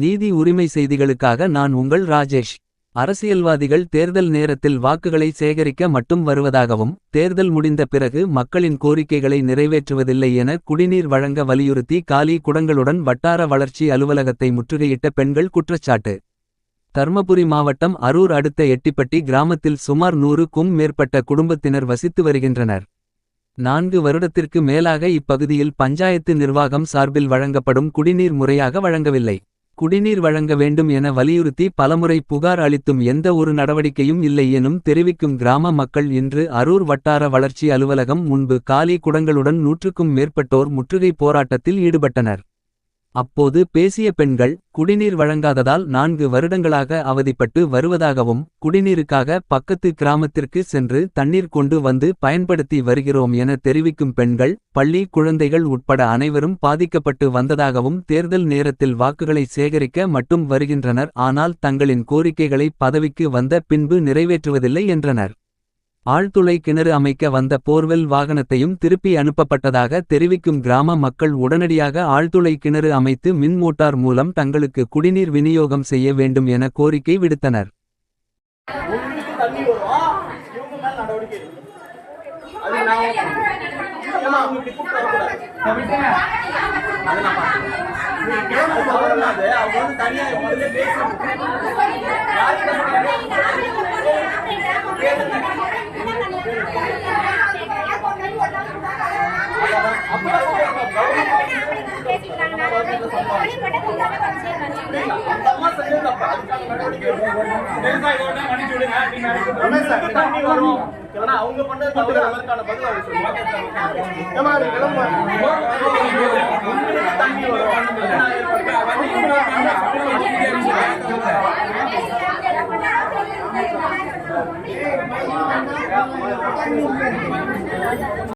நீதி உரிமை செய்திகளுக்காக நான் உங்கள் ராஜேஷ். அரசியல்வாதிகள் தேர்தல் நேரத்தில் வாக்குகளை சேகரிக்க மட்டும் வருவதாகவும், தேர்தல் முடிந்த பிறகு மக்களின் கோரிக்கைகளை நிறைவேற்றுவதில்லை என குடிநீர் வழங்க வலியுறுத்தி காலி குடங்களுடன் வட்டார வளர்ச்சி அலுவலகத்தை முற்றுகையிட்ட பெண்கள் குற்றச்சாட்டு. தர்மபுரி மாவட்டம் அரூர் அடுத்த எட்டிப்பட்டி கிராமத்தில் சுமார் 100க்கும் மேற்பட்ட குடும்பத்தினர் வசித்து வருகின்றனர். 4 வருடத்திற்கு மேலாக இப்பகுதியில் பஞ்சாயத்து நிர்வாகம் சார்பில் வழங்கப்படும் குடிநீர் முறையாக வழங்கவில்லை. குடிநீர் வழங்க வேண்டும் என வலியுறுத்தி பலமுறை புகார் அளித்தும் எந்த ஒரு நடவடிக்கையும் இல்லை எனும் தெரிவிக்கும் கிராம மக்கள் இன்று அரூர் வட்டார வளர்ச்சி அலுவலகம் முன்பு காலி குடங்களுடன் 100க்கும் மேற்பட்டோர் முற்றுகை போராட்டத்தில் ஈடுபட்டனர். அப்போது பேசிய பெண்கள், குடிநீர் வழங்காததால் 4 வருடங்களாக அவதிப்பட்டு வருவதாகவும், குடிநீருக்காக பக்கத்து கிராமத்திற்கு சென்று தண்ணீர் கொண்டு வந்து பயன்படுத்தி வருகிறோம் என தெரிவிக்கும் பெண்கள், பள்ளி குழந்தைகள் உட்பட அனைவரும் பாதிக்கப்பட்டு வந்ததாகவும், தேர்தல் நேரத்தில் வாக்குகளை சேகரிக்க மட்டும் வருகின்றனர், ஆனால் தங்களின் கோரிக்கைகளை பதவிக்கு வந்த பின்பு நிறைவேற்றுவதில்லை என்றனர். ஆழ்துளை கிணறு அமைக்க வந்த போர்வெல் வாகனத்தையும் திருப்பி அனுப்பப்பட்டதாக தெரிவிக்கும் கிராம மக்கள் உடனடியாக ஆழ்துளை கிணறு அமைத்து மின் மோட்டார் மூலம் தங்களுக்கு குடிநீர் விநியோகம் செய்ய வேண்டும் என கோரிக்கை விடுத்தனர். அவங்க பண்றது